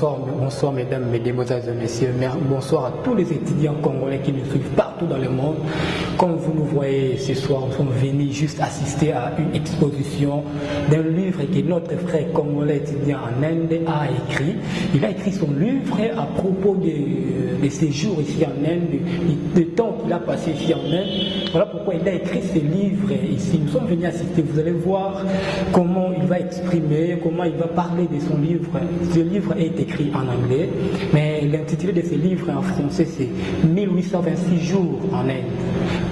bonsoir mesdames, mesdemoiselles et messieurs, bonsoir à tous les étudiants congolais qui nous suivent partout dans le monde. Comme vous nous voyez ce soir, nous sommes venus juste assister à une exposition d'un livre que notre frère congolais étudiant en Inde a écrit. Il a écrit son livre à propos de ses jours ici en Inde, du temps qu'il a passé ici en Inde. Voilà pourquoi il a écrit ce livre ici. Nous sommes venus assister, vous allez voir comment il va exprimer, comment il va parler de son livre. Ce livre est écrit en anglais, mais l'intitulé de ce livre en français c'est 1826 jours en Inde.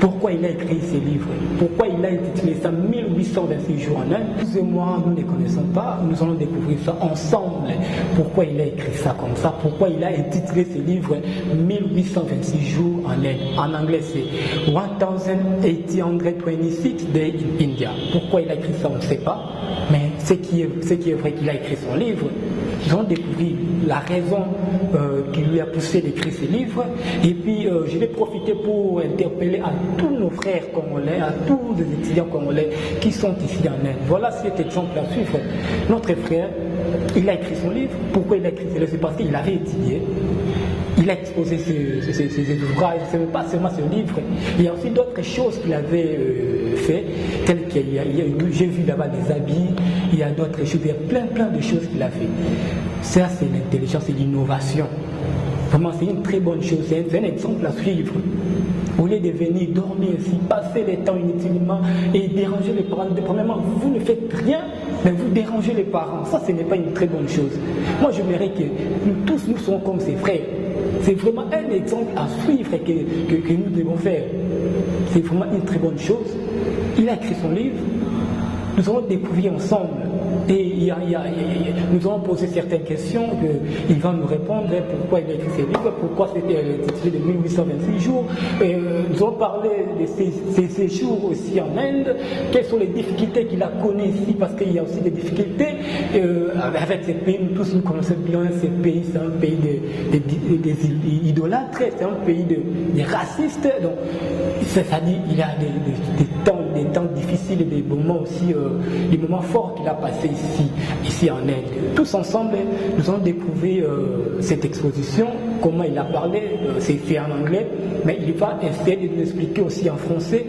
Pourquoi il a écrit ce livre? Pourquoi il a intitulé ça 1826 jours en Inde? Vous et moi, nous ne connaissons pas, nous allons découvrir ça ensemble. Pourquoi il a écrit ça comme ça? Pourquoi il a intitulé ce livre 1826 jours en Inde? En anglais c'est 1826 Days in India. Pourquoi il a écrit ça, on ne sait pas. Mais ce qui est vrai qu'il a écrit son livre, nous allons découvrir la raison qui lui a poussé d'écrire ce livre. Et puis je vais profiter pour interpeller à tous nos frères congolais, à tous les étudiants congolais qui sont ici en Inde. Voilà cet exemple à suivre. Notre frère, il a écrit son livre. Pourquoi il a écrit ce livre? C'est parce qu'il avait étudié. Il a exposé ses ouvrages, ce n'est pas seulement ce livre. Il y a aussi d'autres choses qu'il avait fait, telles que j'ai vu là-bas des habits, il y a d'autres choses, il y a plein de choses qu'il a fait. Ça, c'est l'intelligence et l'innovation. Vraiment, c'est une très bonne chose, c'est un exemple à suivre. Au lieu de venir dormir ici, passer le temps inutilement et déranger les parents, premièrement, vous ne faites rien, mais vous dérangez les parents. Ça, ce n'est pas une très bonne chose. Moi, j'aimerais que nous tous, nous soyons comme ses frères. C'est vraiment un exemple à suivre que nous devons faire. C'est vraiment une très bonne chose. Il a écrit son livre. Nous allons découvrir ensemble. Et nous allons poser certaines questions. Il va nous répondre pourquoi il a écrit ses livres, pourquoi c'était intitulé de 1826 jours. Nous allons parler de ses séjours aussi en Inde. Quelles sont les difficultés qu'il a connues ici, parce qu'il y a aussi des difficultés avec ces pays. Nous tous nous connaissons bien ces pays. C'est un pays des idolâtres, c'est un pays des racistes. Donc, c'est-à-dire il y a des temps difficiles et des moments aussi, des moments forts qu'il a passés ici en Inde. Tous ensemble, nous allons découvrir cette exposition, comment il a parlé, c'est fait en anglais, mais il va essayer de nous expliquer aussi en français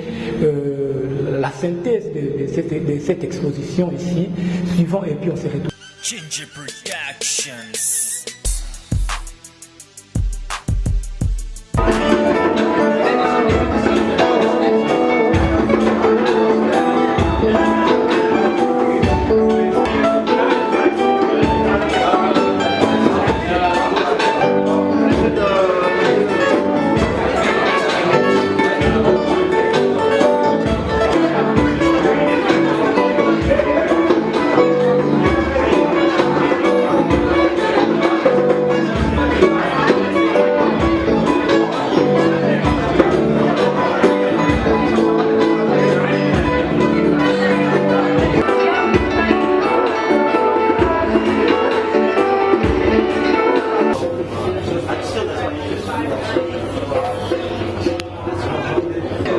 la synthèse de cette exposition ici, suivant, et puis on se retrouve. Ginger Productions.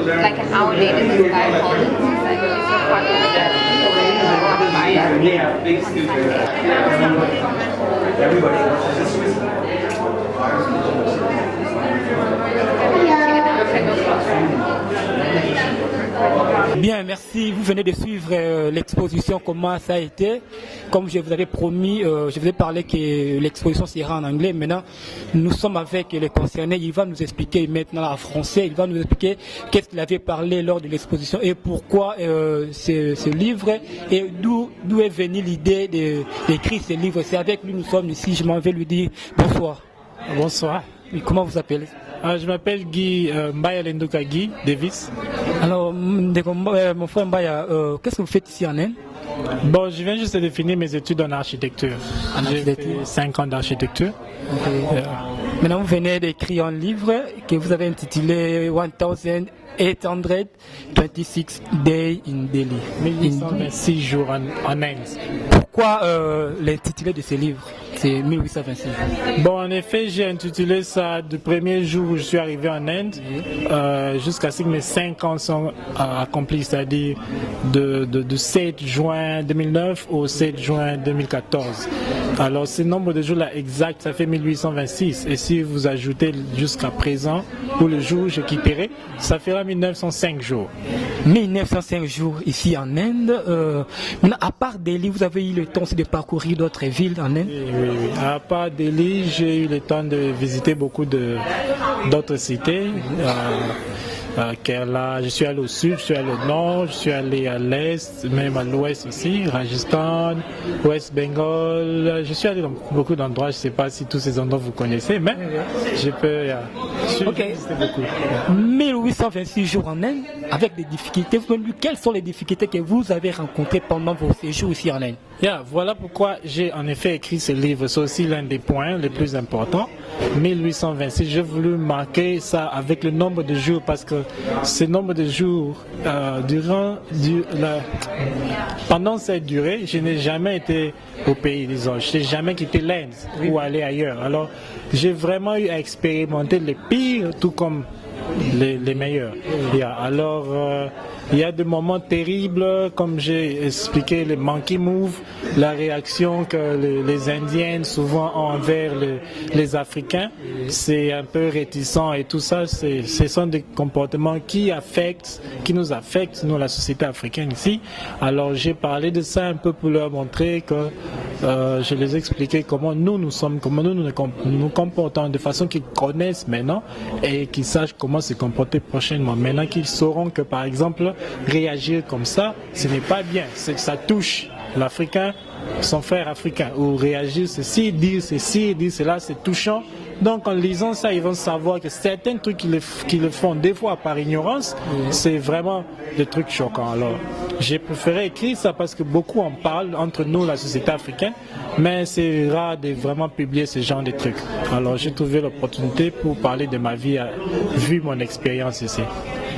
Like how they describe all this, like it's a part of the big Bien, merci. Vous venez de suivre l'exposition, comment ça a été. Comme je vous avais promis, je vous ai parlé que l'exposition sera en anglais. Maintenant, nous sommes avec les concernés. Il va nous expliquer maintenant en français. Il va nous expliquer qu'est-ce qu'il avait parlé lors de l'exposition et pourquoi ce livre et d'où est venue l'idée d'écrire ce livre. C'est avec lui nous sommes ici. Je m'en vais lui dire bonsoir. Bonsoir. Et comment vous appelez? Je m'appelle Guy Mbaya Lenduka Guy Davis. Alors, mon frère Mbaya, qu'est-ce que vous faites ici en Inde? Bon, je viens juste de finir mes études en architecture. J'ai fait 5 ans d'architecture. Okay. Maintenant, vous venez d'écrire un livre que vous avez intitulé 1826 Days in Delhi. 1826 jours en Inde. Pourquoi l'intitulé de ce livre? c'est 1826? Bon, en effet, j'ai intitulé ça du premier jour où je suis arrivé en Inde jusqu'à ce que mes 5 ans sont accomplis, c'est-à-dire de 7 juin 2009 au 7 juin 2014. Alors, ce nombre de jours-là exact, ça fait 1826. Et si vous ajoutez jusqu'à présent, ou le jour où je quitterai, ça fera 1905 jours. 1905 jours ici en Inde. Maintenant, à part Delhi, vous avez eu le temps aussi de parcourir d'autres villes en Inde? Oui. À part Delhi, j'ai eu le temps de visiter beaucoup d'autres cités. Kerala, je suis allé au sud, je suis allé au nord, je suis allé à l'est, même à l'ouest aussi, Rajasthan, West Bengal. Je suis allé dans beaucoup d'endroits, je ne sais pas si tous ces endroits vous connaissez, mais je peux visiter beaucoup. 1826 jours en Inde, avec des difficultés. Quelles sont les difficultés que vous avez rencontrées pendant vos séjours ici en Inde? Voilà pourquoi j'ai en effet écrit ce livre. C'est aussi l'un des points les plus importants. 1826, j'ai voulu marquer ça avec le nombre de jours parce que ce nombre de jours, pendant cette durée, je n'ai jamais été au pays, disons. Je n'ai jamais quitté l'Inde ou allé ailleurs. Alors, j'ai vraiment eu à expérimenter les pires, tout comme les meilleurs. Alors, il y a des moments terribles, comme j'ai expliqué, les monkey move, la réaction que les Indiennes souvent ont envers les Africains, c'est un peu réticent et tout ça, ce sont des comportements qui nous affectent, nous, la société africaine ici. Alors j'ai parlé de ça un peu pour leur montrer que je les ai expliqué comment nous sommes, comment nous comportons de façon qu'ils connaissent maintenant et qu'ils sachent comment se comporter prochainement. Maintenant qu'ils sauront que par exemple, réagir comme ça, ce n'est pas bien, ça touche l'Africain, son frère africain, ou réagir ceci, dire cela, c'est touchant. Donc en lisant ça, ils vont savoir que certains trucs qu'ils le font des fois par ignorance, c'est vraiment des trucs choquants. Alors j'ai préféré écrire ça parce que beaucoup en parlent entre nous, la société africaine, mais c'est rare de vraiment publier ce genre de trucs. Alors j'ai trouvé l'opportunité pour parler de ma vie, vu mon expérience ici.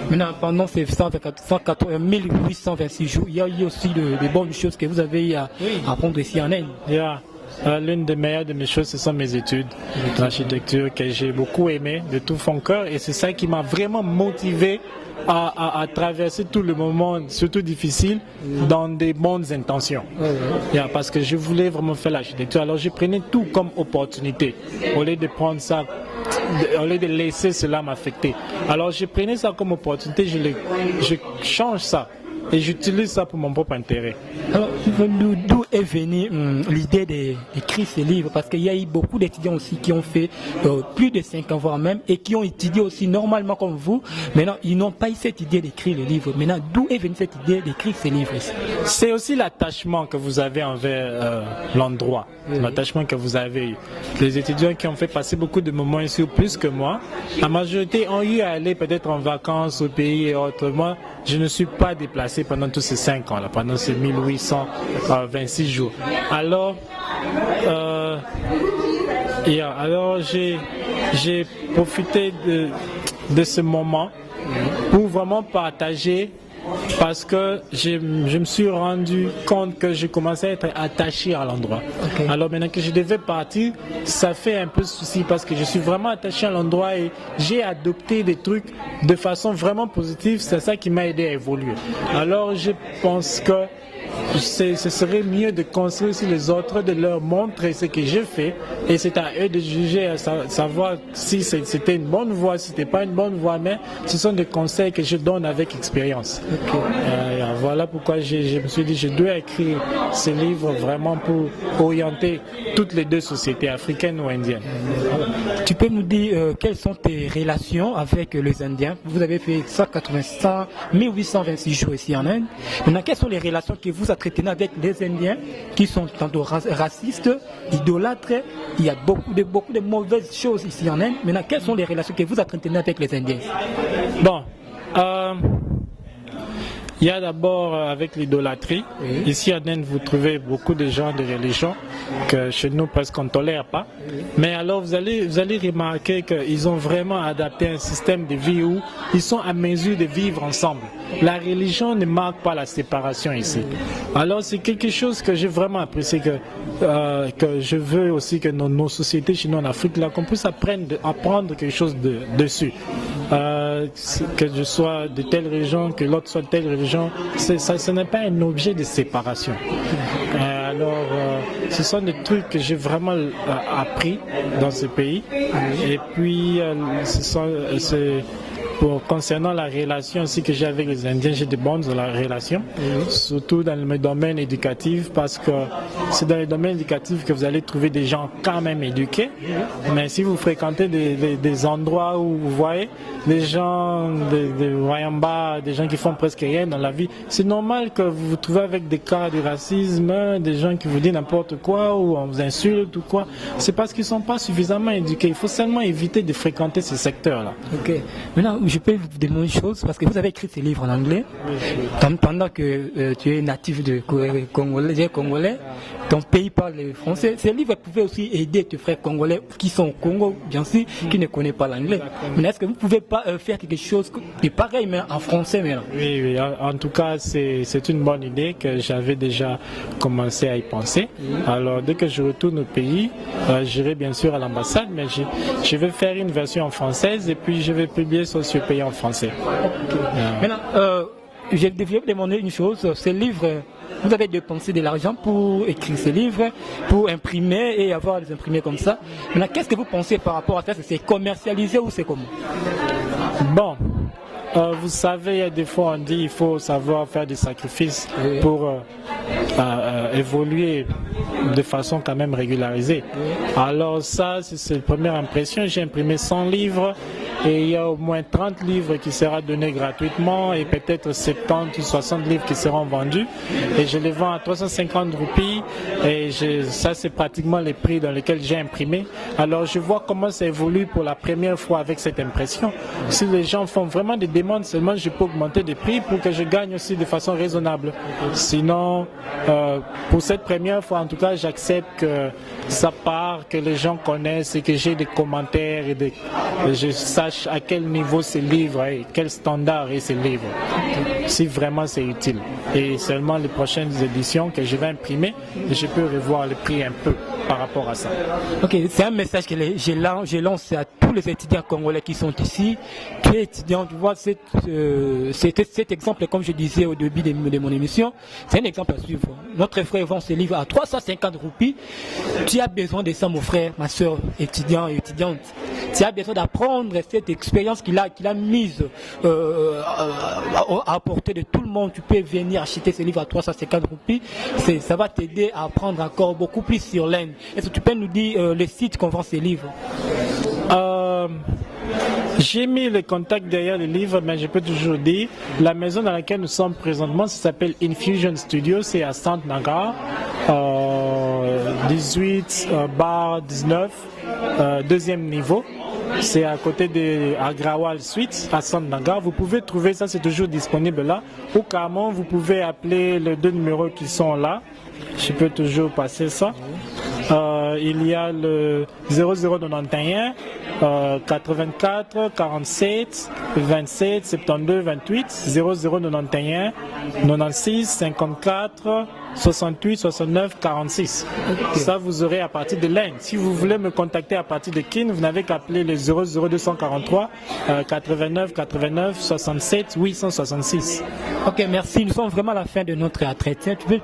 Maintenant, pendant ces 1826 jours, il y a eu aussi de bonnes choses que vous avez à apprendre ici en Inde. L'une des meilleures de mes choses, ce sont mes études d'architecture que j'ai beaucoup aimé de tout mon cœur et c'est ça qui m'a vraiment motivé à traverser tout le moment, surtout difficile, dans des bonnes intentions. Parce que je voulais vraiment faire l'architecture. Alors je prenais tout comme opportunité, au lieu de prendre ça, au lieu de laisser cela m'affecter. Alors je prenais ça comme opportunité, je change ça. Et j'utilise ça pour mon propre intérêt. Alors, d'où est venue l'idée d'écrire ce livre? Parce qu'il y a eu beaucoup d'étudiants aussi qui ont fait plus de 5 ans, voire même, et qui ont étudié aussi normalement comme vous. Maintenant, ils n'ont pas eu cette idée d'écrire le livre. Maintenant, d'où est venue cette idée d'écrire ce livre? C'est aussi l'attachement que vous avez envers l'endroit, l'attachement que vous avez eu. Les étudiants qui ont fait passer beaucoup de moments ici, plus que moi, la majorité ont eu à aller peut-être en vacances au pays et autres. Moi, je ne suis pas déplacé pendant tous ces 5 ans, pendant ces 1826 jours. Alors, j'ai profité de ce moment pour vraiment partager, parce que je me suis rendu compte que je commençais à être attaché à l'endroit. Alors maintenant que je devais partir, ça fait un peu souci parce que je suis vraiment attaché à l'endroit et j'ai adopté des trucs de façon vraiment positive. C'est ça qui m'a aidé à évoluer. Alors je pense que ce serait mieux de construire sur les autres, de leur montrer ce que j'ai fait et c'est à eux de juger, à savoir si c'était une bonne voie, si c'était pas une bonne voie, mais ce sont des conseils que je donne avec expérience. Voilà pourquoi je me suis dit je dois écrire ce livre vraiment pour orienter toutes les deux sociétés, africaines ou indiennes. Tu peux nous dire quelles sont tes relations avec les Indiens? Vous avez fait 1826 jours ici en Inde. Maintenant, quelles sont les relations que vous entretenez avec les Indiens qui sont tantôt racistes, idolâtres? Il y a beaucoup de mauvaises choses ici en Inde. Maintenant, quelles sont les relations que vous entretenez avec les Indiens? Bon, Il y a d'abord avec l'idolâtrie. Oui. Ici en Inde, vous trouvez beaucoup de gens de religion que chez nous presque on ne tolère pas. Oui. Mais alors vous allez remarquer qu'ils ont vraiment adapté un système de vie où ils sont à mesure de vivre ensemble. La religion ne marque pas la séparation ici. Alors c'est quelque chose que j'ai vraiment apprécié, que je veux aussi que nos sociétés chez nous en Afrique, là, qu'on puisse apprendre quelque chose dessus. Que je sois de telle région, que l'autre soit de telle région, ce n'est pas un objet de séparation. Ce sont des trucs que j'ai vraiment appris dans ce pays. Et puis, concernant la relation aussi que j'ai avec les Indiens, j'ai de bonnes relations, surtout dans le domaine éducatif, parce que c'est dans le domaine éducatif que vous allez trouver des gens quand même éduqués. Mais si vous fréquentez des endroits où vous voyez des gens de Wayamba, des gens qui font presque rien dans la vie, c'est normal que vous vous trouvez avec des cas de racisme, des gens qui vous disent n'importe quoi ou on vous insulte ou quoi. C'est parce qu'ils ne sont pas suffisamment éduqués. Il faut seulement éviter de fréquenter ces secteurs-là. Ok. Maintenant, je peux vous demander une chose, parce que vous avez écrit ces livres en anglais, pendant que tu es natif de Congolais, ton pays parle le français. Ces livres pouvaient aussi aider tes frères congolais qui sont au Congo, bien sûr, qui ne connaissent pas l'anglais. Mais est-ce que vous ne pouvez pas faire quelque chose de pareil, mais en français maintenant? Oui, en tout cas, c'est une bonne idée que j'avais déjà commencé à y penser. Alors, dès que je retourne au pays, j'irai bien sûr à l'ambassade, mais je vais faire une version en française et puis je vais publier sur ce pays en français. Okay. Maintenant, je vais vous demander une chose. Ces livres, vous avez dépensé de l'argent pour écrire ces livres, pour imprimer et avoir des imprimés comme ça. Maintenant, qu'est-ce que vous pensez par rapport à ça? C'est commercialisé ou c'est comment? Bon. Vous savez, il y a des fois on dit qu'il faut savoir faire des sacrifices pour évoluer de façon quand même régularisée. Alors ça, c'est la première impression. J'ai imprimé 100 livres et il y a au moins 30 livres qui seront donnés gratuitement et peut-être 70 ou 60 livres qui seront vendus. Et je les vends à 350 roupies et ça c'est pratiquement les prix dans lesquels j'ai imprimé. Alors je vois comment ça évolue pour la première fois avec cette impression. Si les gens font vraiment des demandes, seulement je peux augmenter des prix pour que je gagne aussi de façon raisonnable. Sinon, pour cette première fois en tout cas, j'accepte que ça part, que les gens connaissent et que j'ai des commentaires et je sache à quel niveau ces livres et quel standard est ces livres, si vraiment c'est utile. Et seulement les prochaines éditions que je vais imprimer, je peux revoir le prix un peu par rapport à ça. Ok, c'est un message que je lance à tous les étudiants congolais qui sont ici. Tu es étudiant, tu vois, cet exemple, comme je disais au début de mon émission, c'est un exemple à suivre. Notre frère vend ses livres à 350 roupies. Tu as besoin de ça, mon frère, ma soeur, étudiant et étudiante. Tu as besoin d'apprendre cette expérience qu'il a mise à portée de tout le monde. Tu peux venir acheter ces livres à 350 roupies. Ça va t'aider à apprendre encore beaucoup plus sur l'Inde. Est-ce que tu peux nous dire le site qu'on vend ces livres? J'ai mis le contact derrière les livres, mais je peux toujours dire, la maison dans laquelle nous sommes présentement, ça s'appelle Infusion Studio, c'est à Sant-Nagar, 18 bar 19, deuxième niveau. C'est à côté de Agrawal Suite, à Sant-Nagar. Vous pouvez trouver ça, c'est toujours disponible là. Ou carrément, vous pouvez appeler les deux numéros qui sont là. Je peux toujours passer ça. Il y a le 0091 84 47 27 72 28 0091 96 54 68 69 46. Okay. Ça vous aurez à partir de l'Inde. Si vous voulez me contacter à partir de Kin, vous n'avez qu'à appeler le 00243 89 89 67 866. Ok, merci. Nous sommes vraiment à la fin de notre entretien. Tu veux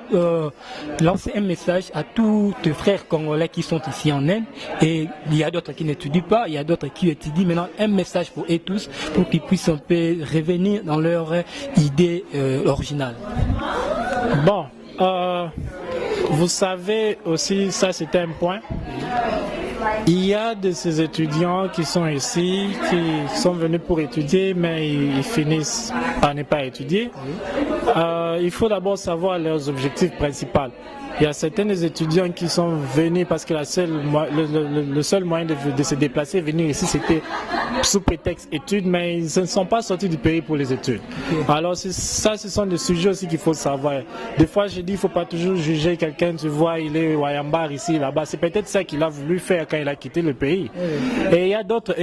lancer un message à tous tes frères congolais qui sont ici en Inde, et il y a d'autres qui n'étudient pas, il y a d'autres qui étudient. Maintenant, un message pour eux tous, pour qu'ils puissent un peu revenir dans leur idée originale. Bon, vous savez aussi, ça c'était un point. Il y a de ces étudiants qui sont ici, qui sont venus pour étudier, mais ils finissent par ne pas étudier. Il faut d'abord savoir leurs objectifs principaux. Il y a certains des étudiants qui sont venus parce que le seul moyen de se déplacer, venir ici, c'était sous prétexte études, mais ils ne sont pas sortis du pays pour les études. Alors ça, ce sont des sujets aussi qu'il faut savoir. Des fois, je dis, il ne faut pas toujours juger quelqu'un, tu vois, il est au Wayambar ici, là-bas. C'est peut-être ça qu'il a voulu faire quand il a quitté le pays. Et il y a d'autres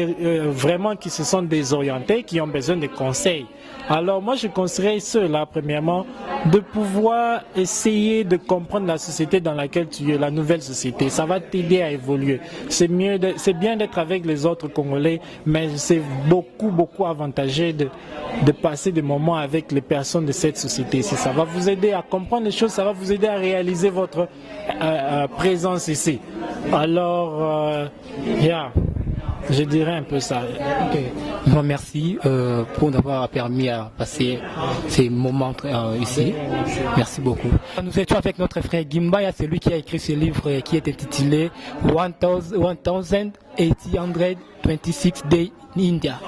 vraiment qui se sont désorientés, qui ont besoin de conseils. Alors moi, je conseillerais ceux-là, premièrement, de pouvoir essayer de comprendre la société dans laquelle tu es, la nouvelle société. Ça va t'aider à évoluer. C'est bien d'être avec les autres Congolais, mais c'est beaucoup avantageux de passer des moments avec les personnes de cette société. Ça va vous aider à comprendre les choses, ça va vous aider à réaliser votre présence ici. Alors, je dirais un peu ça. Okay. Bon, merci pour nous avoir permis à passer ces moments ici. Merci beaucoup. Nous étions avec notre frère Gimbaya, c'est lui qui a écrit ce livre qui est intitulé 1826 Days in India.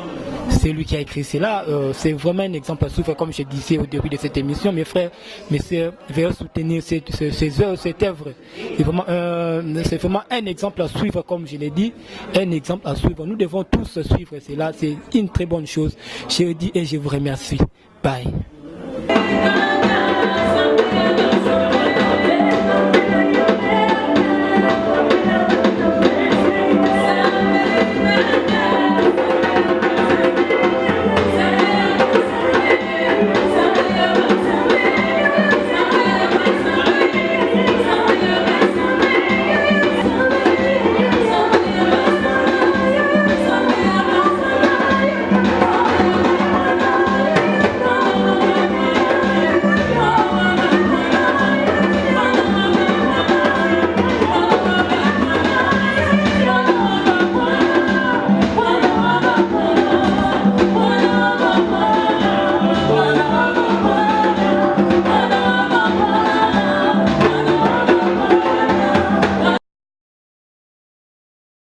C'est lui qui a écrit cela. C'est vraiment un exemple à suivre, comme je disais au début de cette émission. Mes frères, mes sœurs, veuillez soutenir cette œuvre. C'est vraiment un exemple à suivre, comme je l'ai dit. Un exemple à suivre. Nous devons tous suivre cela. C'est une très bonne chose. Je le dis et je vous remercie. Bye.